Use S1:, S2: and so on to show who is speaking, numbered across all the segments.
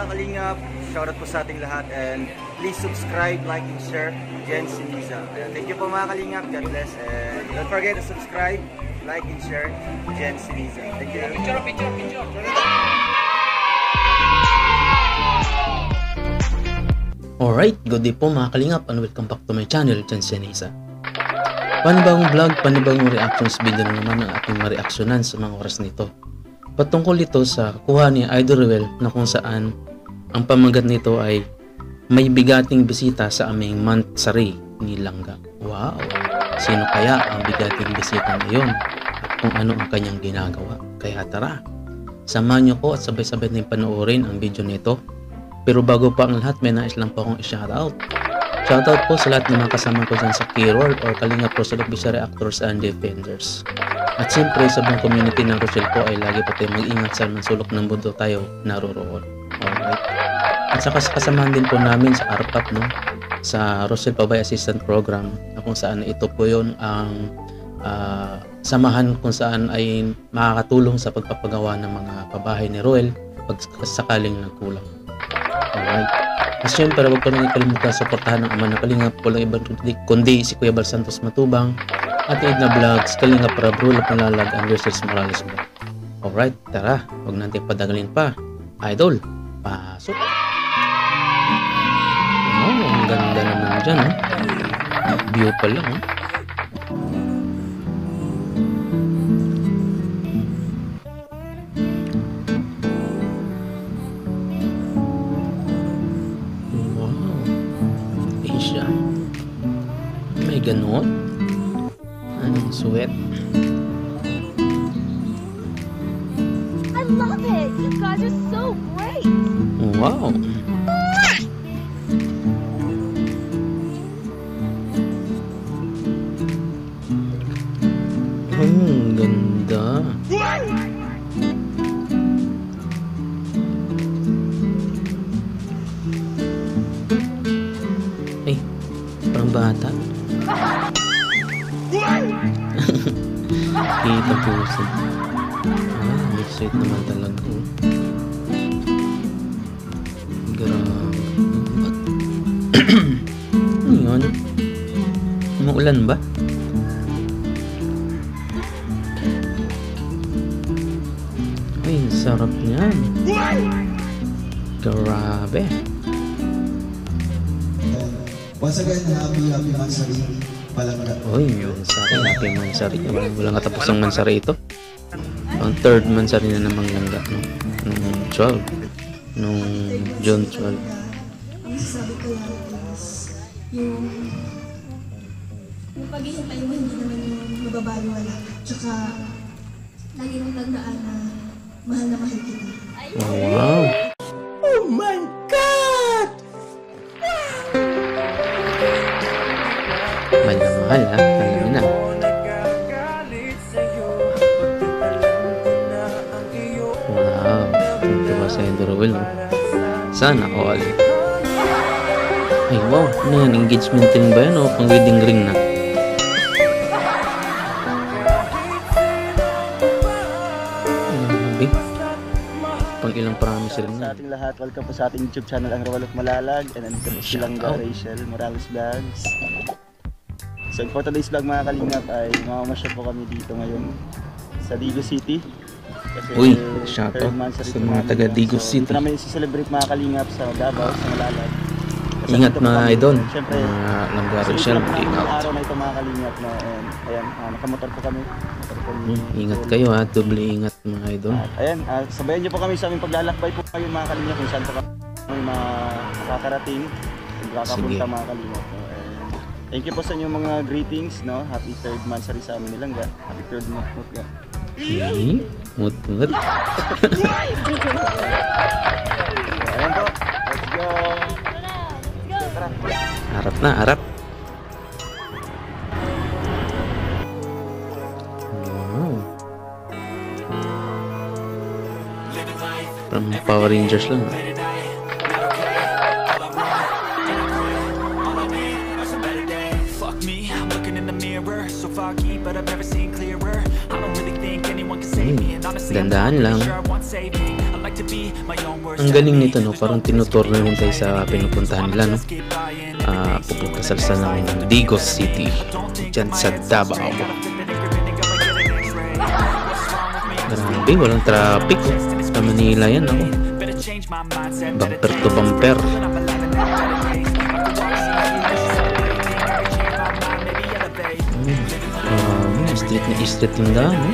S1: mga kalingap, shoutout po sa ating lahat, and please subscribe, like, and share Jen Siniza. Thank you po mga kalingap, God bless, and don't forget to subscribe, like, and share Jen Siniza. Thank you. Picture.
S2: Alright, good day po mga kalingap and welcome back to my channel, Jen Siniza. Panibagong vlog, panibagong reactions video na naman ang ating mareaksyonan sa mga oras nito. Patungkol ito sa kuha ni Idol Ruel na kung saan ang pamagat nito ay may bigating bisita sa aming Mansari ni Langga. Wow! Sino kaya ang bigating bisita ngayon at kung ano ang kanyang ginagawa? Kaya tara, samahan niyo ko at sabay-sabay na panoorin ang video nito. Pero bago pa ang lahat, may nais lang po akong i-shoutout. Shoutout po sa lahat ng mga kasama ko dyan sa K-Roll or Kalingap Rochelle Official Reactors and Defenders. At siyempre sa buong community ng Rochelle po ay lagi po tayo mag-ingat sa sulok ng mundo tayo naroroon. Alright. At saka kasamahan din po namin sa ARPAP, no? Sa Rochelle Pabay Assistant Program na kung saan ito po yun ang samahan kung saan ay makakatulong sa pagpapagawa ng mga pabahay ni Roel pag sakaling nagkulang. Alright. At syempre, huwag po nang ikalimutan suportahan ng ama na Kalingap, walang ibang kundi si Kuya Bal Santos Matubang, at Edna Vlogs, Kalingap Rabro, Lapalalag, and Versus Morales Vlog. Alright, tara, huwag natin padagalin pa. Idol, pasok! Oh, ang ganda naman dyan, oh. View pa lang, oh. May ganon. Anong sweat?
S3: I love it! You guys are so great!
S2: Wow! Ganda! Ay, parang bata. Kita po siya. May sweet naman talaga. Grabe. Ano yun? Umuulan ba? Ay, sarap niyan. Grabe.
S4: Once again, happy Mansari Palangga.
S2: Uy, Mansari, happy Mansari. Walang katapos ng Mansari ito. Ang third Mansari na namang Langga, no? Nung 12. Nung June 12.
S5: Ang sasabi ko lang is, yung paghihintay mo hindi naman yung mababaliwala. Tsaka, lagi mong tandaan na mahal kita.
S2: Wow!
S4: Oh my God!
S2: Mahal na mahal, ha? Alam na. Wow. Ito ba sa Idol Ruel, no? Sana all. Ay, wow. Ano yan? Engagement ring ba yan o pang wedding ring na? Pang ilang promise rin na.
S1: Sa ating lahat, welcome po sa ating YouTube channel, ang Roel of Malalag, and andito po si Langga Rachel Morales Vlogs. So for today's vlog mga kalingap ay mamamasya po kami dito ngayon sa Digo City. Kasi
S2: Uy, shoutout sa mga taga Digo City.
S1: Dito namin i-celebrate mga kalingap sa Davao, sa Malalag.
S2: Ingat mga idol.
S1: Siyempre,
S2: Langga Rachel, ingat.
S1: araw na ito mga kalingap na, and ayan, nakamotor po kami.
S2: Ingat kayo ha, doble ingat mga idol.
S1: Ayan, sabayan niyo po kami sa aming paglalakbay po ngayon mga kalingap kung saan po kami makakarating, makakapunta mga kalingap. Thank you po sa inyong mga greetings, no? Happy 3rd Mansari sa amin nilang ga. Happy 3rd month ga.
S2: Mut-mut.
S1: Ayan po, let's go. Tara.
S2: Harap na, harap. Wow. Parang Power Rangers lang. Dandahan lang. Ang galing nito, no? Parang tinutur na rin tayo sa pinupuntahan nila, no? Pupunta sa ng Digos City, dyan sa Davao. Grabe, walang traffic, oh. Sa Manila yan, ako. Bumper to bumper. Street na street yung daan, no?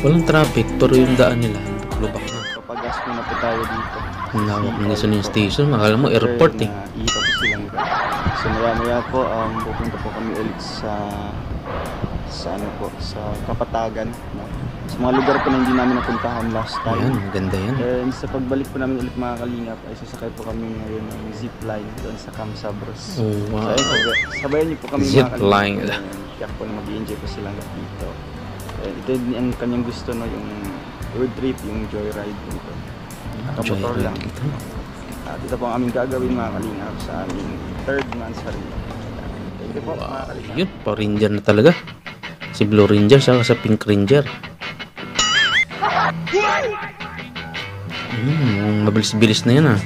S2: Walang traffic, pero yung daan nila lubak na.
S1: Papagas muna po tayo dito.
S2: Ang lawak ng Luzon station, makala mo airport eh.
S1: Iipa po silang so maya po pupunta po kami ulit sa ano po, sa Kapatagan, no? Sa mga lugar po na hindi namin napuntahan last time.
S2: Ayan, maganda yan.
S1: And sa pagbalik po namin ulit mga kalingap ay sasakay po kami ngayon ng zipline doon sa Camp Sabros.
S2: Oh, wow.
S1: So ayun, sabayan niyo po kami
S2: Zipline.
S1: mga kalingap. Kaya po mag-i-enjoy po silang dito. And ito din ang kanyang gusto, no, yung road trip, yung joyride dito. Nakamotor lang. Dito po ang aming gagawin mga kalingap sa aming 3rd monthsary. Thank you po mga kalingap.
S2: Yun, pa Ranger na talaga. Si Blue Ranger saka sa Pink Ranger. Mabilis-bilis na yan, ah.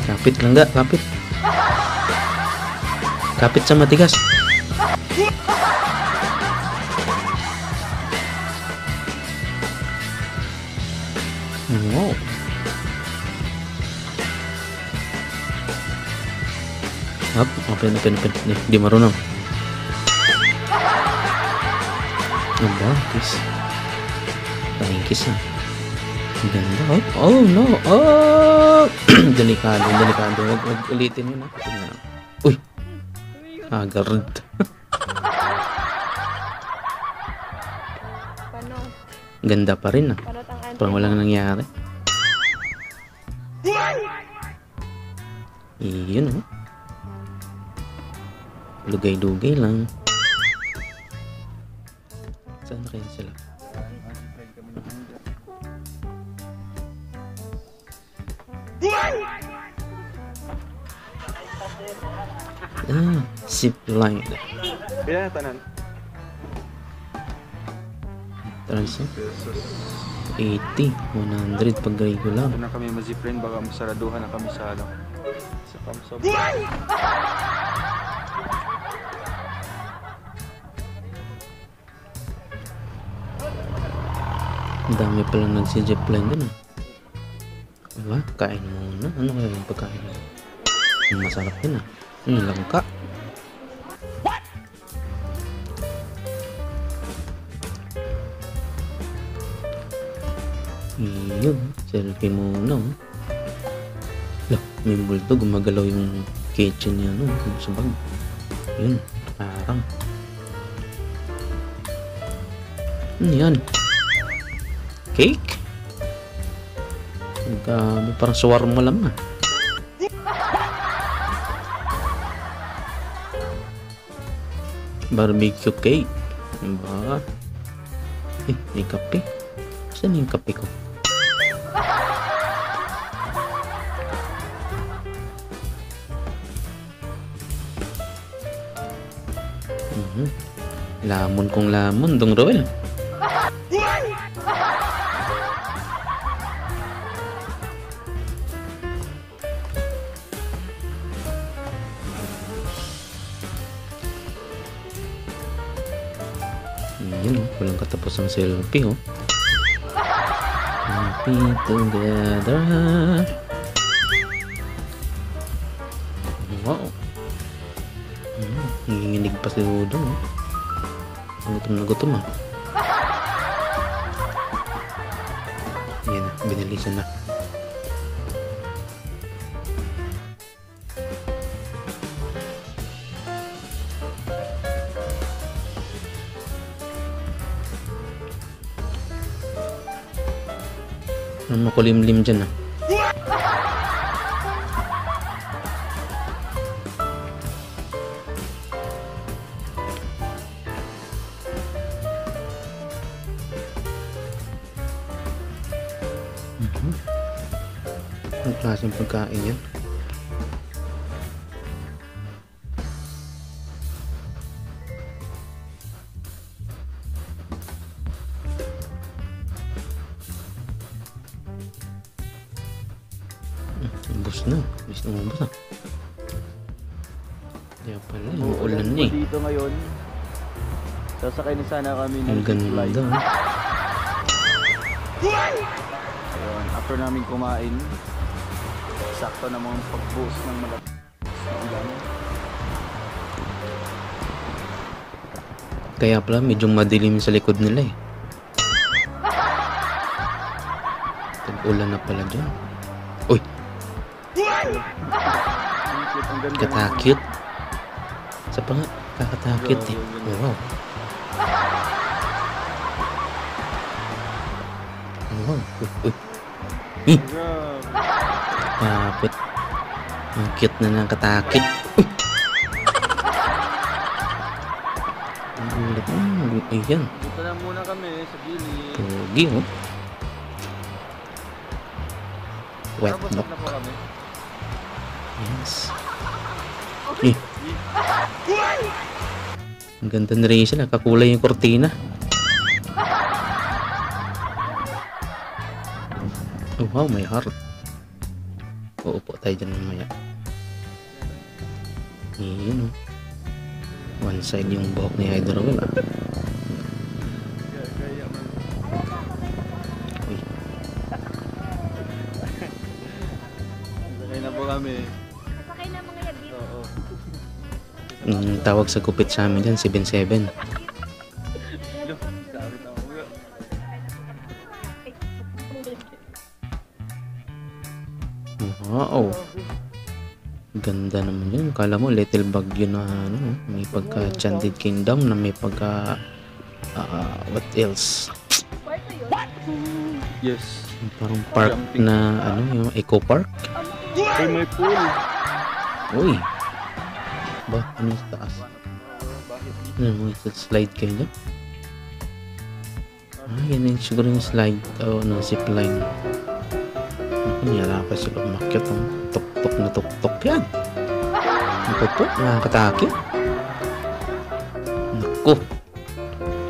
S2: Kapit lang ga, kapit. Kapit sa matigas. Wow. Open. Di marunong. Kiss. Tayong kiss, ah. Ang ganda. Oh no. Oh! Delikado. Huwag ulitin mo na. Uy. Agard. Ganda pa rin, ah. Parang walang nangyari. Iyon, oh. Lugay-lugay lang. Saan na kaya sila? Zipline.
S1: Pila na tanan?
S2: Transo? 80, 100 pag regular.
S1: Ito na kami mazipline, baka masaraduhan na kami sa ano. Sa Camp Sabros.
S2: Ang dami palang nagsi-zipline dun, ah. Diba? Kain muna. Ano kaya yung pagkain nila? Yung masarap din, ah. Yung langka. Iyon. Selfie muna, oh. Lah, may bulto. Gumagalaw yung kitchen niya, no? Sa bag. Yun. Parang. Ano yan? Cake? Parang shawarma lang, ah. Barbecue cake. Diba? May kape. Saan yung kape ko? Lamon kong lamon, Dong Roel. Yun, oh, walang katapos ang selfie, oh. Happy together. Wow. Nanginginig pa si Udong, oh. Gutom na gutom, ah. Yan, binilisan na. Ano makulimlim dyan, ah. Ang klaseng pagkain yan. Ubus na. Ubus na. Kaya pala, umuulan na eh.
S1: Dito ngayon, sasakay na sana kami ng
S2: Ang ganda.
S1: Ayun, after namin kumain, sakto namang pagbuhos ng malakas.
S2: Kaya pala, medyo madilim sa likod nila eh. Tag-ulan na pala dyan. Uy! Katakit. Sa pa nga, kakatakit eh. Wow. Wow. Uy. Kapit. Ang cute na ng katakit. Uy! Ang ulit. Ayan.
S1: Dito na muna kami sa gilid.
S2: Pogi oh. Wet
S1: Tapos
S2: no.
S1: na po kami.
S2: Yes. Eh. Ang ganda na rin sila. Kakulay yung kortina. Oh, wow, may heart. Uupo tayo dyan mamaya. Yun oh. One side yung buhok ni Hydrowell ah. Uy.
S1: Sakay na po kami.
S3: Sakay na mga yan dito.
S1: Oo.
S2: Tawag sa gupit sa amin dyan, 7-7. Wow. Ganda naman yun. Kala mo little Baguio na ano, may pagka Enchanted Kingdom na may pagka what else?
S1: Yes.
S2: Parang park na ano, yung eco park.
S1: Ay, may pool.
S2: Uy. Ba, ano sa taas? Ano mo, slide kayo dyan? Yan yung siguro yung slide o zip line. Niyala ka sila umakyat ang tok-tok na tok-tok yan. Naku po, nakakatakit. Naku.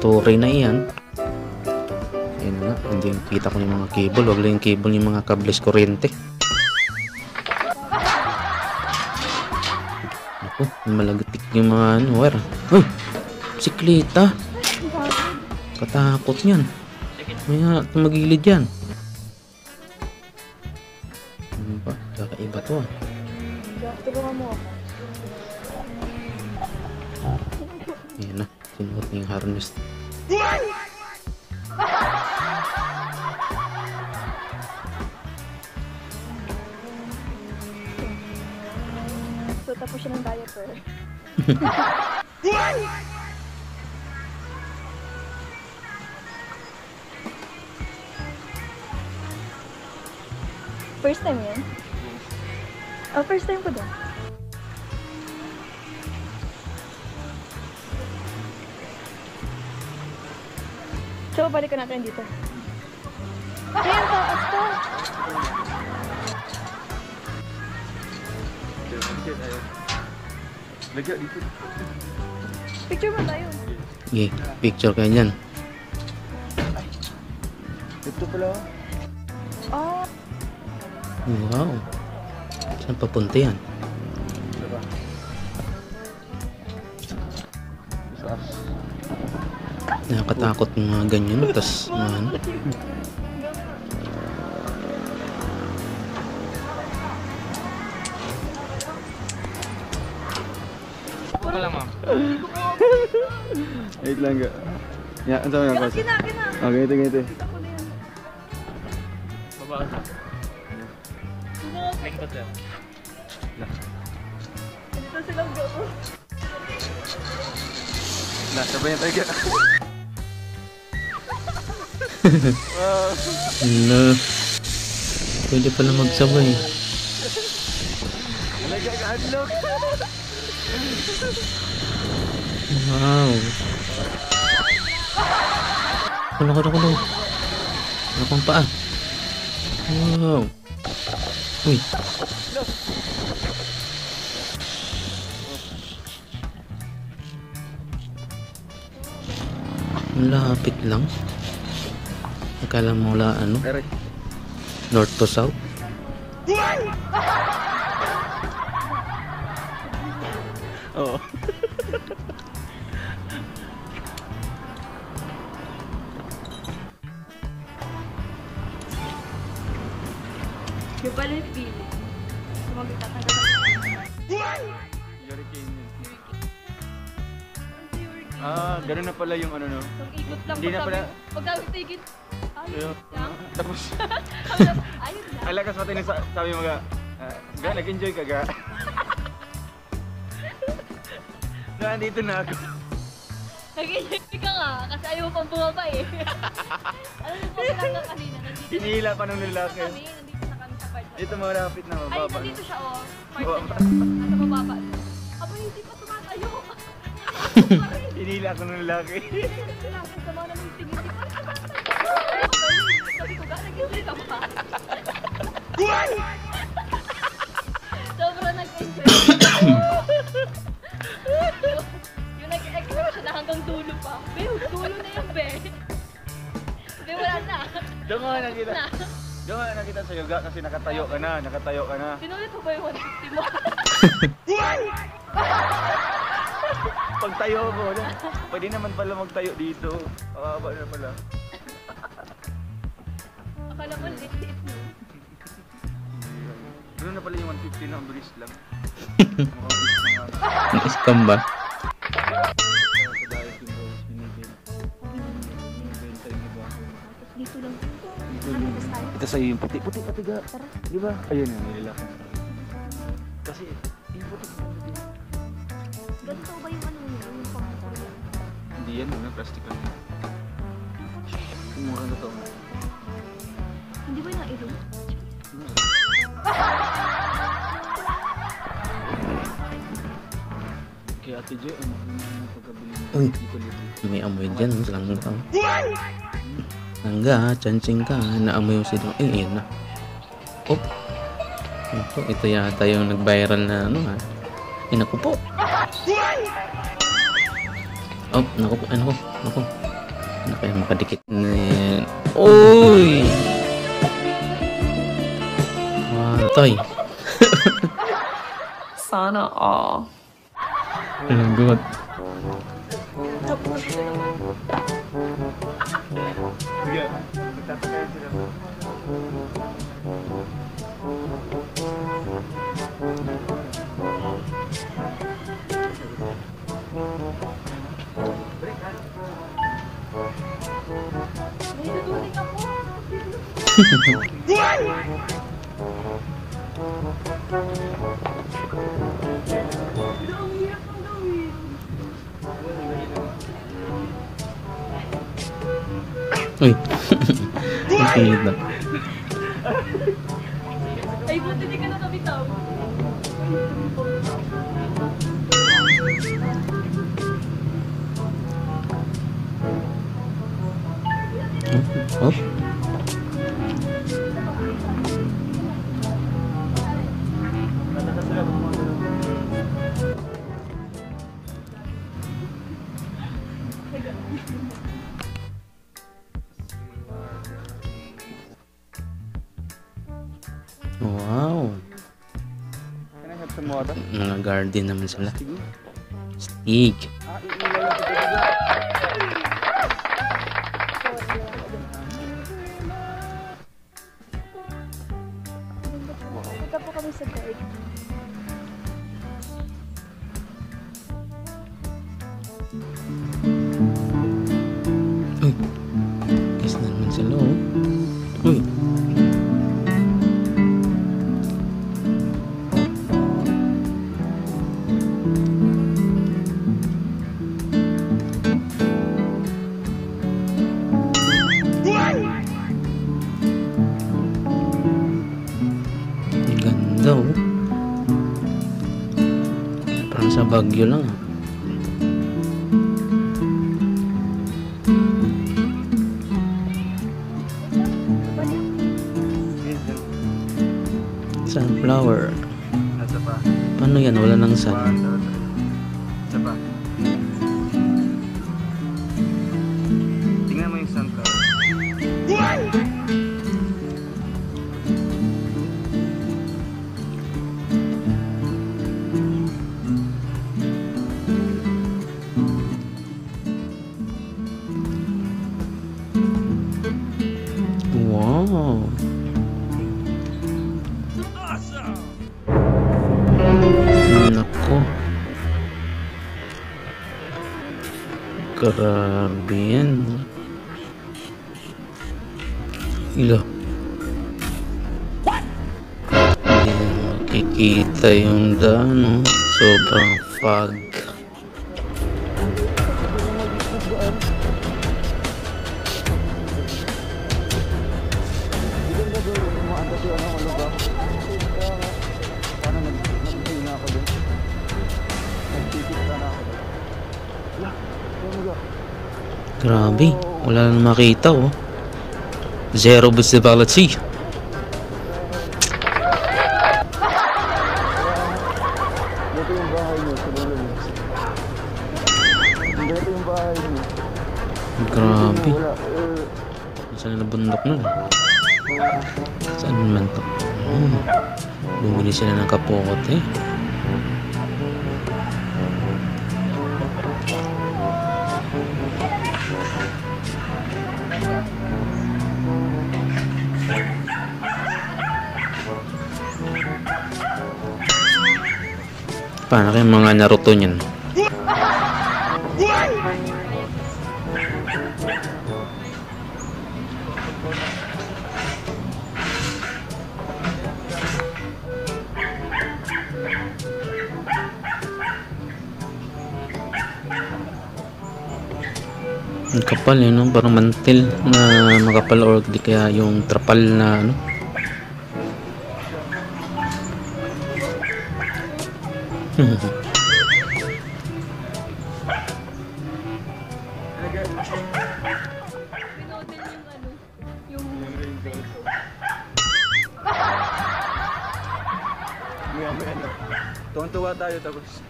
S2: Turi na yan. Yan na, hindi yung kita ko yung mga cable. Huwag lang yung cable yung mga kables kuryente. Naku, malagatik yung mga ano, wire. Uy, bisikleta. Katakot yan. May tumagilid yan. Ano ba? Kakaiba to ah.
S3: Tulungan mo ako.
S2: Ayan na. Sinuot niya yung harness.
S3: So, tapos siya ng diaper. First time yan? Oh, first time ko din. So, balikan natin dito. Ayan, taas pa!
S1: Lagyan dito.
S3: Picture mo tayo.
S2: Okay, picture kayo dyan.
S1: Ito pala.
S3: Oh,
S2: Wow. Saan papunta yan?
S1: Diba?
S2: Nakakatakot ng mga ganyan. Tapos, ano?
S1: Wait lang ga. Ya, ang sabi nga boss.
S3: kina.
S1: Okay, ito.
S3: Ako na yan.
S1: Baba.
S3: Dito silang gato.
S1: Na, sabay na tayo ga.
S2: Ano? Pwede pala magsabay.
S1: Nag-adlock.
S2: Wow. Kulo. Ano kang paa? Wow. Uy. Lapit lang. Akala mo wala ano?
S1: Aray.
S2: North to south.
S1: Oo.
S3: Yung pala yung feeling. Sumagot ka ka.
S1: Hurricane yun. Ah, ganun na pala yung ano no.
S3: Pag ikot lang.
S1: Hindi na pala-
S3: Pag sabi tigit.
S1: Ayun.
S3: Lang.
S1: Tapos,
S3: Ayun lang.
S1: alakas mati sabi mo ga, ga, nag-enjoy ka ga. Nandito na ako.
S3: Nag-enjoy ka nga. Kasi ayaw mo pang bumaba eh. Alam mo pa lang kanina. Nandito
S1: Hinihila pa ng lalaki.
S3: kami. Nandito na kami sa part.
S1: Dito malapit na
S3: Ay,
S1: mababa.
S3: nandito siya oh. Part
S1: Oo.
S3: na siya. Nasa mababa. Aba, hindi pa tumatayo.
S1: Hinihila ko ng lalaki.
S3: Sama na ng tingin. Sabi ko, ga, nag-enjoy ka pa. Sobrang nag-enjoy. Yung nag-expect siya na hanggang dulo pa. Be, dulo na yung be. Be, wala na.
S1: Doon nga nakita.
S3: Na.
S1: Doon nga nakita sa yoga kasi nakatayo ka na.
S3: Sinulit mo ba yung 150 mo?
S1: Pagtayo ko, pwede naman pala magtayo dito. Pakaba na pala.
S3: Akala mo, lit-lit mo.
S1: Doon na pala yung 150 na, ang bilis lang. Makabilis na nga.
S2: Ang-scam ba?
S3: Dito lang.
S1: Ito sa'yo yung puti pati ga. Di ba? Ayun yung nililaki. Kasi, yung puti.
S3: Ganito ba yung ano yun? Yung pangkaya?
S1: Hindi yan, mga plastic lang. Mura na to.
S3: Hindi ba yung nailong?
S1: Kaya Ate Joy, ano yung pagkabili mo?
S2: Uy.
S1: Dito libre.
S2: May amoy dyan. Langga. Langga, chansing ka. Naamoy yung silong. Eh, ayan na. Oh. Ito yata yung nag-viral na ano ha. Eh, naku po. Oh, naku po. Naku. Ano kaya makadikit na yan? Uy! Matay.
S6: Sana all.
S2: Lagot.
S1: Sige, magtatakayan sila.
S3: May naduling ako. Ang hirap ng gawin.
S2: Uy. Ang singit na.
S3: Ay, buti di ka nakabitaw.
S2: Oh. Wow.
S1: Can I have some water?
S2: Mga garden naman sila. Stig.
S3: Punta po kami sa guard.
S2: Uy. Guys na naman sila oh. Uy. Ang ganda oh. Parang sa Baguio lang ah. Sunflower.
S1: Nasa pa.
S2: Paano yan? Wala nang sun.
S1: Isa pa. Tingnan mo yung sunflower.
S2: Nako. Grabe yan. Ilo. Hindi makikita yung daan, oh. Sobrang fog. Grabe, wala na makita, oh. Zero visibility.
S1: Dito yung bahay niyo, siguro yun. Dito yung bahay niyo.
S2: Grabe.
S1: Wala,
S2: Saan na bundok nun? Saan naman to? Bumili sila ng kapote. Paano kayong mga Naruto niyan? Ang kapal eh, no? Parang mantil na makapal or di kaya yung trapal na ano.
S3: Pinodel yung ano, yung
S1: Maya-maya na. Tuwang-tuwa tayo tapos.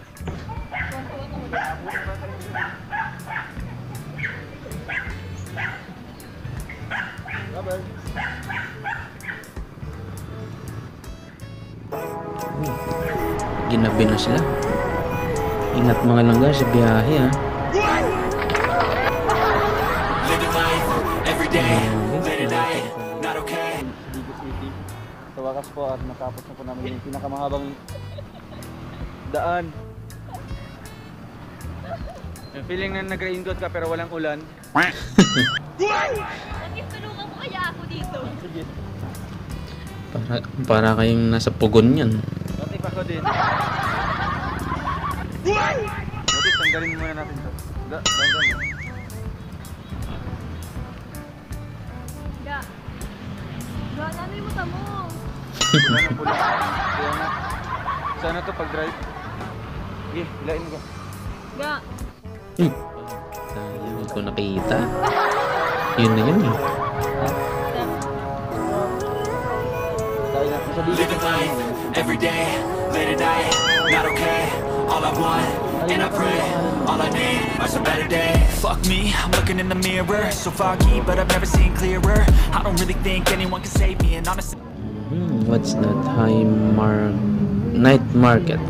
S1: Bye-bye.
S2: Ginabi na sila. Ingat mga langga sa biyahe, ha.
S1: Ligo City. Sa wakas po at natapos na po namin yung pinakamahabang daan. Yung feeling na nag-raincoat ka pero walang ulan.
S3: Nagtulungan mo kaya ako dito.
S1: Sige.
S2: Para kayong nasa pugon yan.
S1: Notif ako din. Notif, tanggalin muna natin to. Dandan.
S3: Ga. Ga, ano yung mata mo?
S1: Pula na pula. Kaya na. Sana to pag-drive. Sige, hilain mo ka.
S3: Ga.
S2: Hindi ko nakita. Yun na yun, eh.
S1: Tayo natin sa dito.
S6: Living life every day, late at night, not okay. All I want, and I pray, all I need are some better days. Fuck me, I'm looking in the mirror, so foggy, but I've never seen clearer. I don't really think anyone can save me, and honestly.
S2: What's that? Night market.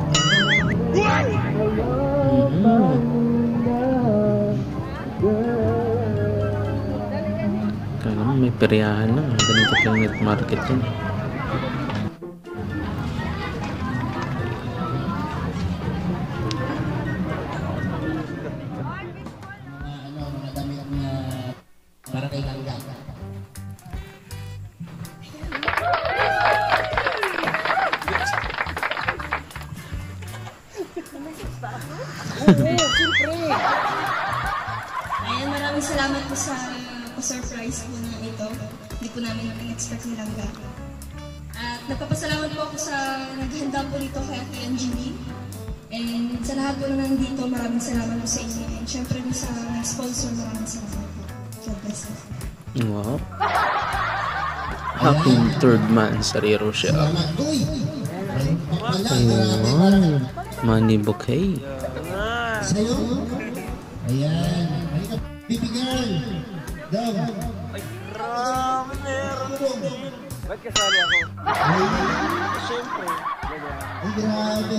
S2: Kala mo may peryahan lang. Ganito lang night market yun.
S4: Mga damit na para kay Langga.
S5: Ayan, maraming salamat po sa surprise po na ito. Hindi po namin in-expect ni Langga. At nagpapasalamat po ako sa naghanda po dito kay Ate Angeline. And sa lahat po na nandito, maraming salamat po sa inyo. And syempre po sa sponsor, maraming salamat po. God bless you.
S2: Wow. Happy third man sa Rero siya.
S4: Salamat, uy!
S2: Wow. Money bouquet.
S4: Sa'yo? Ayan. Halika, baby girl. Dog.
S1: Ay, grabe, meron din. Ba't kasali ako? Siyempre.
S4: Ay, grabe.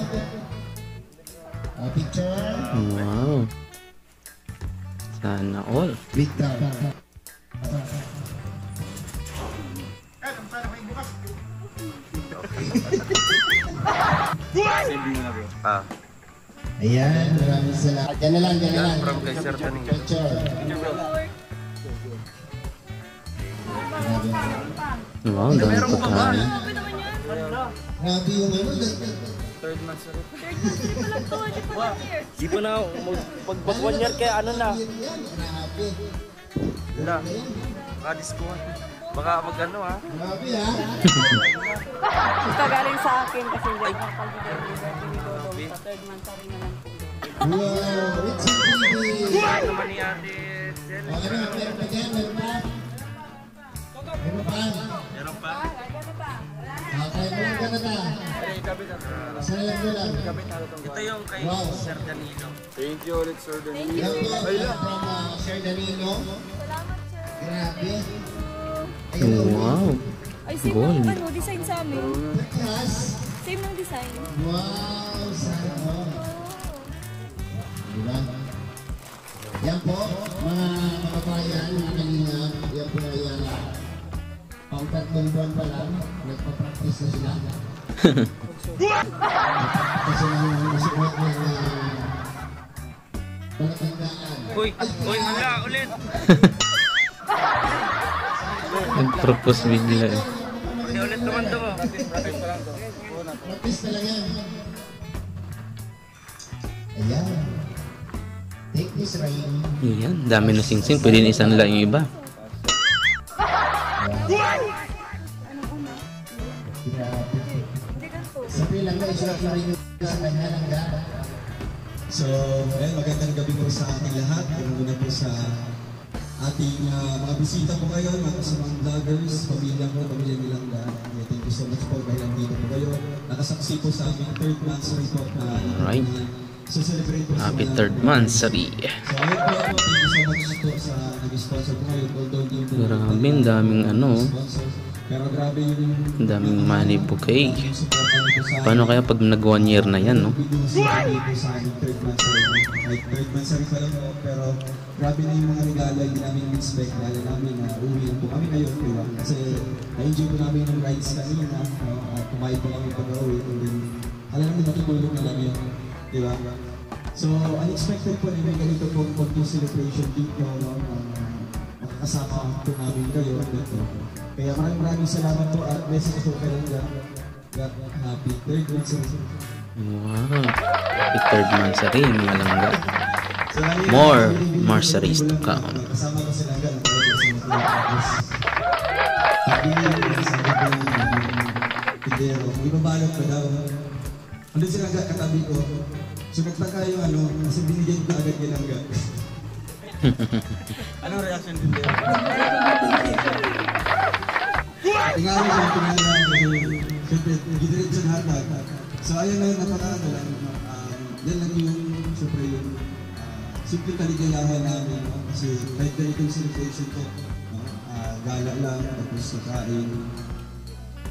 S4: Picture.
S2: Wow. Sana all.
S4: Victor.
S1: Sending mo na bro. Ah.
S4: Ayan, maraming salamat. Diyan na lang, diyan na lang.
S7: From kay Sir Danilo.
S4: Picture.
S2: Wow, dami pagkain.
S4: Grabe yung ano.
S7: Third month sir.
S3: Third month pa lang to, di pa 1 year.
S7: Di pa na, pag 1 year kaya ano na.
S4: Grabe.
S7: Wala. Baka-discount. Baka mag-ano ha.
S4: Grabe ha.
S8: Ito galing sa akin kasi hindi ako pagbigay ng birthday ni Dodong sa third month sa rin naman po.
S4: Wow, Richie TV.
S7: Ano naman ni Ate Sel?
S4: O, ano, meron pa dyan, meron pa. Meron pa.
S7: Meron pa?
S4: Okay, meron ka na ta. Sayang mo lang.
S7: Ito yung kay Sir Danilo.
S1: Thank you ulit, Sir Danilo.
S4: Yan po, from Sir Danilo. Grabe. Ayun.
S2: Wow.
S3: Ay, same
S2: Gold.
S3: ng ano, design sa amin.
S4: Yes.
S3: Same ng design.
S4: Wow, sana all. Diba? Yan po, mga kababayan, mga kalingap, yan po ay pang 3 buwan pa lang, nagpa-practice na sila. Kasi nang nasuot ng palatandaan.
S7: Uy, wala ulit.
S2: Nag-propose bigla eh.
S7: Hindi ulit naman daw.
S4: Practice talaga yan. Ayan. Take this rain.
S2: Ayan, dami na sing-sing. Pwede na isang lang yung iba.
S4: Sabi lang na isulat na rin yung sa kanya lang gano'n.
S9: So, magandang gabi po sa ating lahat. Una po sa ating mga bisita po kayo, mga kasamang vloggers, pamilya ko, pamilya nilang lahat. Thank you so much po dahil nandito po kayo. Nakasaksi po sa aming third monthsary po na
S2: Alright.
S9: so celebrate po
S2: Happy
S9: sa
S2: third monthsary.
S9: So, ayun po ako. Thank you so much po sa nag-sponsor po kayo. Although hindi po
S2: Grabe, ang daming ano.
S9: sponsor. Pero grabe yung
S2: Ang daming money bouquet.
S9: support niyo po sa
S2: Paano kaya pag nag 1 year na yan, no?
S9: dito sa aming third monthsary. Like third monthsary pa lang po, pero grabe na yung mga regalo, hindi namin expect. Dahil namin na uwi po kami ngayon, di ba? Kasi na-enjoy po namin yung rides kanina, at kumain po kami pag-uwi. Alam namin natutulog na lang yun, di ba? So, unexpected po na may ganito po konting celebration dito, no? Makakasama po namin kayo dito. Kaya maraming salamat po at message po kayo dyan. Happy third monthsary.
S2: Wow. Happy third monthsary, mga langga.
S9: So,
S2: More monthsaries to come.
S9: Kasama ko sila agad. Sabi Pidero, ibabalot pa daw. Andun sila agad katabi ko. So nagtaka yung ano, kasi binigyan ko agad yung langga. Anong reaction din Pidero? Tingnan mo siya, tingnan lang. Siyempre, gidiretso na hatag. So ayun na yung napakaano lang. Yan lang yung, siyempre yung simple kaligayahan namin, no? Kasi kahit ganitong celebration ko, no? Gala lang, tapos kakain.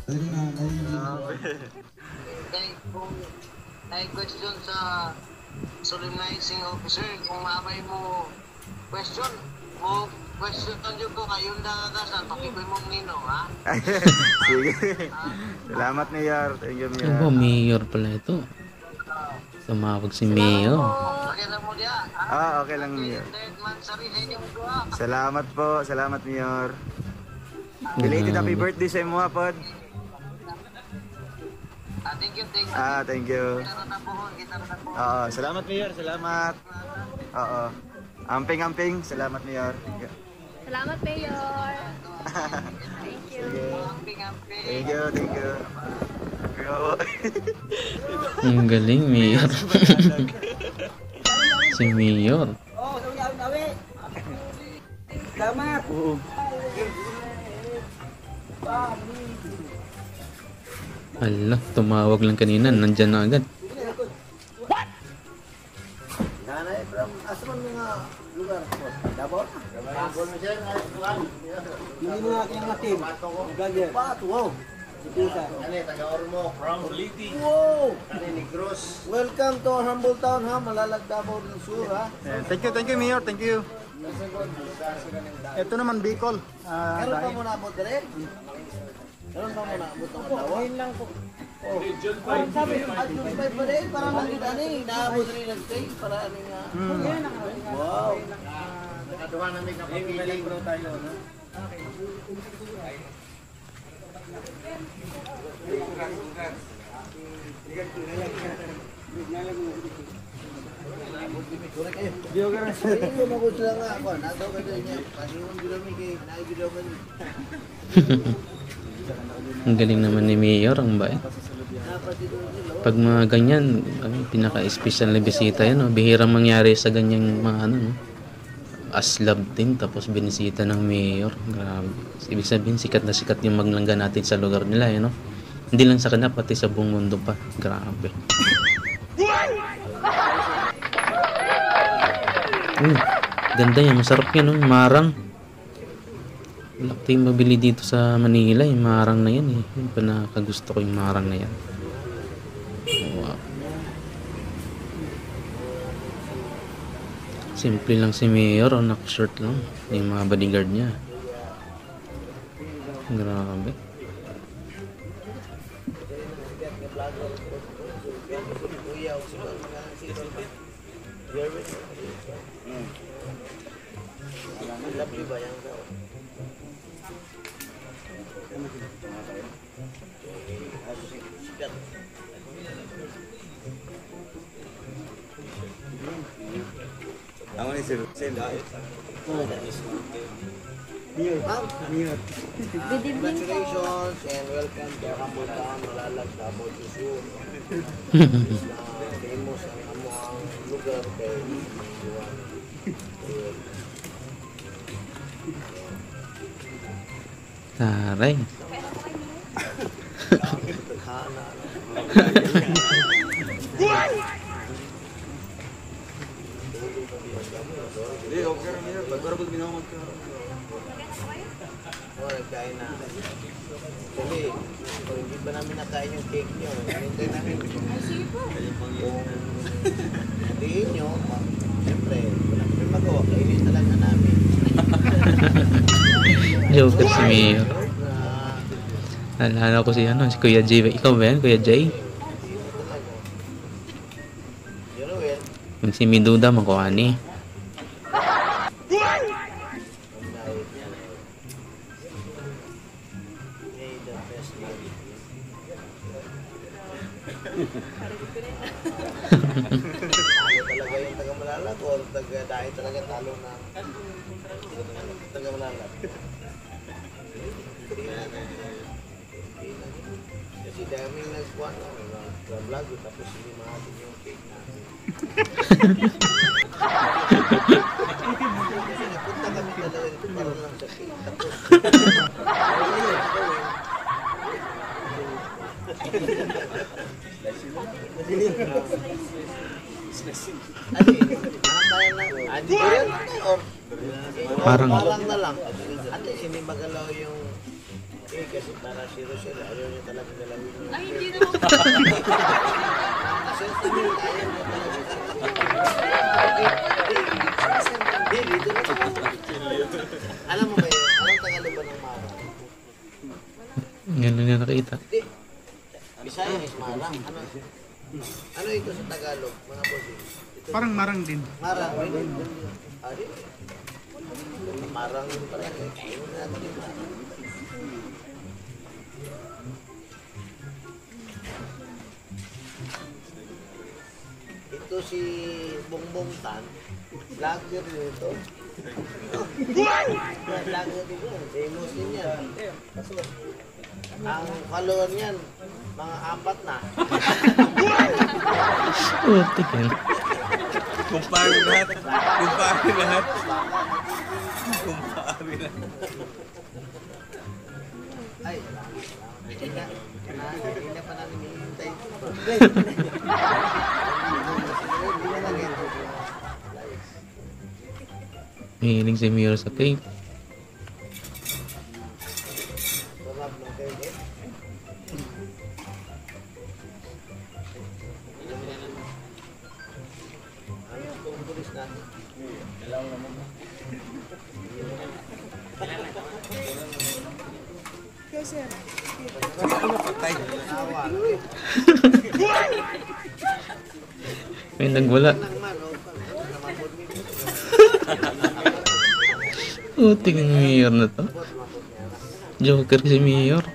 S9: Talagang
S10: Ay question sa solemnizing officer, kung mabay mo question nyo ko kayong nakakasan, pakikoy mong nino, ha?
S1: Sige. Salamat, Mayor. Thank you,
S2: Ano ba, mayor pala ito? Tumawag si mayor.
S10: Okay lang mo diya, ha?
S1: Okay lang, Mayor.
S10: Third monthsary sa inyong dua.
S1: Salamat po. Salamat, Mayor. Belated happy birthday sa imo, Pod.
S10: Thank you.
S1: Thank you.
S10: Kita na po.
S1: Oo, salamat, Mayor. Salamat. Oo. Amping. Salamat, Mayor. Thank you.
S3: Salamat, Mayor. Thank you.
S1: Thank you. Bro.
S2: Ang galing, mayor. Si mayor.
S7: Salamat.
S2: Ala, tumawag lang kanina. Nandyan na agad.
S10: Nanay, from asman mga lugar po. Davao? Hindi mo aking atin. Gager. Wow.
S9: taga-Ormo from Liti.
S10: Wow!
S9: Negros.
S10: Welcome to our humble town, ha? Malalag Davao del Sur, ha?
S1: Thank you, Mayor. Thank you. Ito naman, Bicol.
S10: Meron pa muna abot rin? Meron pa muna abot ng Davao?
S8: Ngayon lang po.
S10: Sabi, June 5 pa rin, parang nandun ano eh, naabot rin ng stay, para ano nga. Wow. Nakaduha na may kapapiling. Bro tayo, no?
S2: Ang galing naman ni Mayor, ang bait. Pag mga ganyan, pinaka-special na bisita yan, no? Bihirang mangyari sa ganyang mga ano, no? Aslab din, tapos binisita ng Mayor. Grabe. Ibig sabihin, sikat na sikat yung maglangga natin sa lugar nila, no? Hindi lang sa kanila, pati sa buong mundo pa. Grabe. Ganda yan, masarap yan, no? Marang. Wala ko tayong mabili dito sa Manila, yung marang na yan, eh. Yung pinakagusto ko yung marang na yan. Wow. Simple lang si Mayor, o naka-short lang. Yung mga bodyguard niya. Grabe.
S1: Ako ni Sir Dahil.
S10: Congratulations and welcome to Humble Town, Malalag, Davao del Sur. Famous ang amuang lugar kay Juan.
S2: Taray.
S1: Hindi, okay rin yun. Pagkarapot ginawa magkaroon.
S10: Oo, nagkain na. Kasi, kung hindi ba namin nakain yung cake nyo, hinintay namin. Kung hindi nyo, siyempre, wala kami magawa. Kainin talaga namin.
S2: Joker si Mayor. Naalala ko si Kuya Jay. Ikaw ba yan, Kuya Jay? Yung si Miduda, makuha ni.
S10: Talo talaga yung taga-Malalag o taga-dahil talaga talo na taga-Malalag. Kasi daming nagkuhan na vlog tapos hindi maatin yung cake na. Kasi napunta kami talaga dito para lang sa cake. Tapos
S2: Parang
S10: na lang. Ate, hindi magalaw yung kasi para si Rochelle, ayaw niya talaga galawin yung
S3: Ay, hindi naman.
S10: kasi ayaw niya talaga alam mo ba yun? Anong Tagalog ba ng marang?
S2: Ganun nga nakita.
S10: Bisaya is marang. Ano ito sa Tagalog, mga bossing?
S11: Parang marang din.
S10: Marang din. Ari? Marang din pala. Kain na natin yung marang. Ito si Bongbong Tan. Vlogger nito. Vlogger nito. Famous din yan. Ang follower niyan, mga 4 na.
S2: Putik yan.
S1: Kumpare lahat. Kumpare lahat. Kumpare lahat.
S10: Ay, hindi pa namin hinihintay.
S2: Mahilig si Mayor sa cake.
S10: Sarap ng cake. Ano itong pulis natin? Dalaw naman.
S8: Yes, sir.
S2: May nagwala. Oh, tingin mayor na to. Joker si mayor.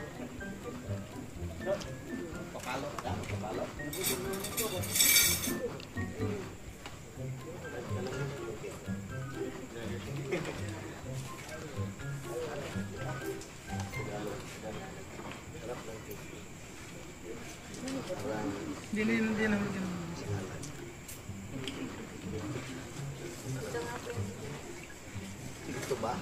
S7: Hindi na.
S4: Ito ba?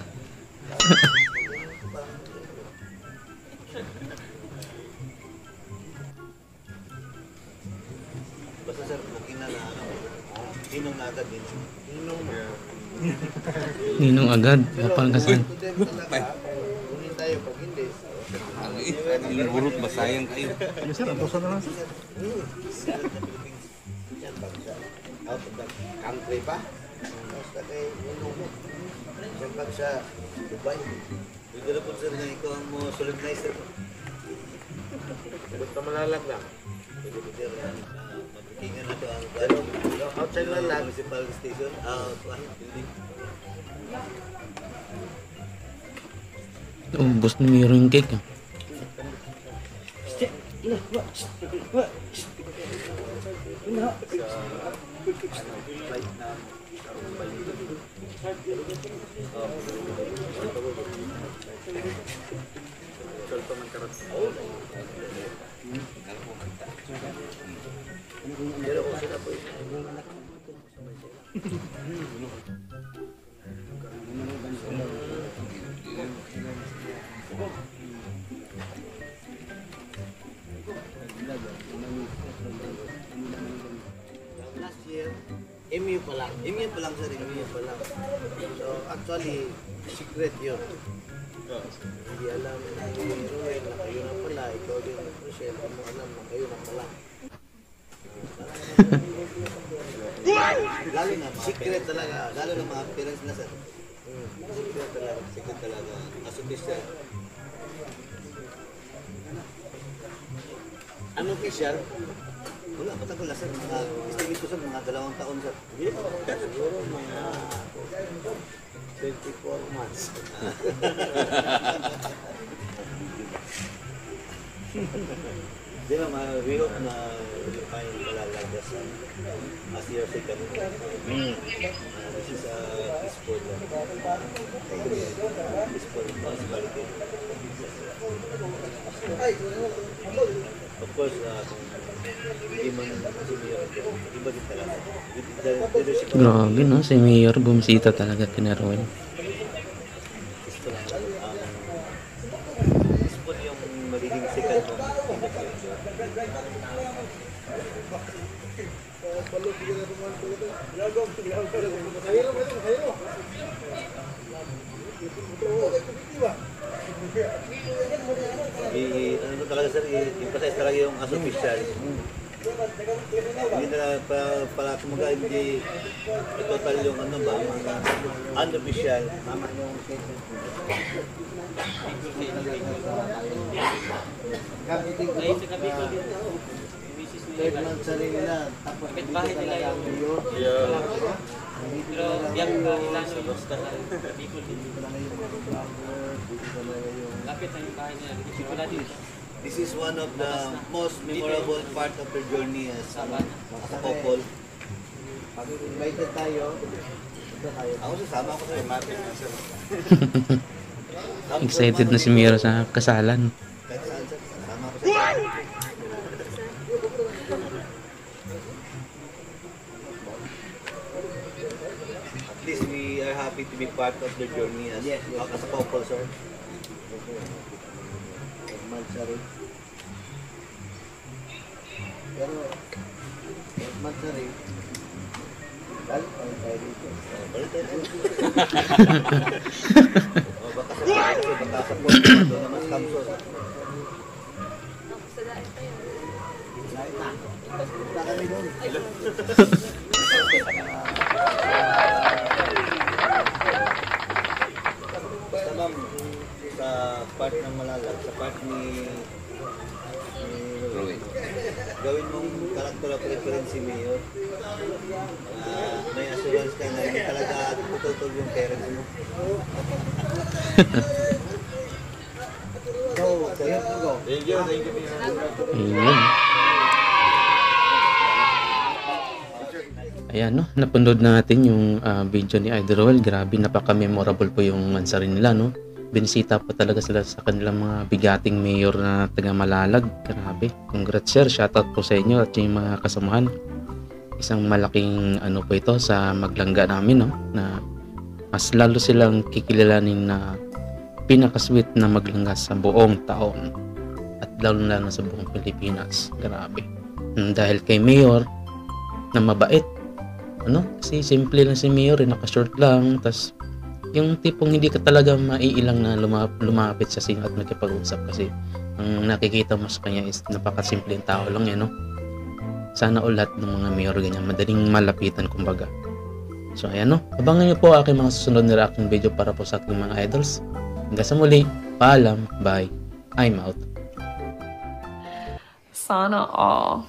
S4: Basta sir, booking na ano. Ninong na agad din.
S2: Ninong agad. Napangkasan.
S4: Kunin tayo pag hindi.
S7: Ang burot ba sayang kayo?
S4: Ano sir, ang puso na lang sir. Yan ba siya? Out of the country pa? Basta kay Ninong mo. Siyempre sa Dubai. Pwede na po sir na ikaw ang mo solemnizer. Ba't ka malalag lang? Pwede po sir na mabukingan na ito ang outside lang lang. Municipal station. Building.
S2: Ubus na mayor yung cake. Ah.
S4: Last year, MU pa lang sir, MU pa lang. So actually, secret yun. Hindi alam ni Ruel na kayo na pala, ikaw din Michelle, mo alam na kayo na pala. Lalo na, secret talaga, lalo na mga parents na sir. Secret talaga, as-official. Ano official? Wala, matagal na sir. Estimate ko sa mga 2 taon sir. Siguro mga 24 months. Di ba, we hope na find malalagas as your second. This is a peaceful possibility. Of course, hindi man si Mayor, iba din talaga.
S2: Grabe no, si mayor bumisita talaga kina Ruel.
S4: Peaceful yung magiging second mo in the future. Ano talaga sir, i-emphasize talaga yung as official. Hindi na pala kumaga, hindi total yung ano ba, yung unofficial. Third month sa rin nila, tapos bahay nila yung pero yan ba nila sa boss ka sa Bicol din. Lapit na yung bahay nila, this is one of the most memorable part of the journey as a couple. Pag invited tayo, ako sasama ako sa Martin.
S2: Excited na si mayor sa kasalan.
S4: Sasama ako sa at least we are happy to be part of the journey as a couple, sir. Mansari. Pero Mansari. Balik pa tayo dito. Balik tayo dito. Baka sa porto doon naman Kamsos.
S3: Sa dahil tayo.
S4: Lahat na. Punta kami doon. Basta ma'am, sa part ng Malalag, sa part ni
S7: gawin mong karakter preference si Mayor. May assurance ka na hindi talaga tututol yung parents mo. Go, sa'yo. Go. Thank you, Mayor.
S2: Ayan. Ayan, no? Napanood na natin yung video ni Idol Roel. Grabe, napaka-memorable po yung mansari nila, no? Binisita po talaga sila sa kanilang mga bigating mayor na taga Malalag. Grabe. Congrats sir. Shoutout po sa inyo at yung mga kasamahan. Isang malaking ano po ito sa maglangga namin, no? Na mas lalo silang kikilalanin na pinakasweet na maglangga sa buong taon. At lalo na sa buong Pilipinas. Grabe. Dahil kay mayor na mabait. Ano? Kasi simple lang si mayor, naka-short lang. Tas yung tipong hindi ka talaga maiilang na lumapit sa singa at magkipag-usap kasi ang nakikita mo sa kanya is napakasimpleng tao lang yan, no? Sana all lahat ng mga mayor ganyan, madaling malapitan kumbaga. So ayan, no? Abangan nyo po aking mga susunod na reaction video para po sa ating mga idols. Hanggang sa muli, paalam, bye, I'm out.
S8: Sana all.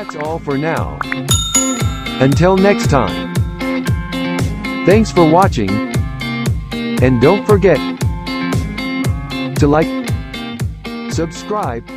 S11: That's all for now. Until next time. Thanks for watching. And don't forget to like, subscribe,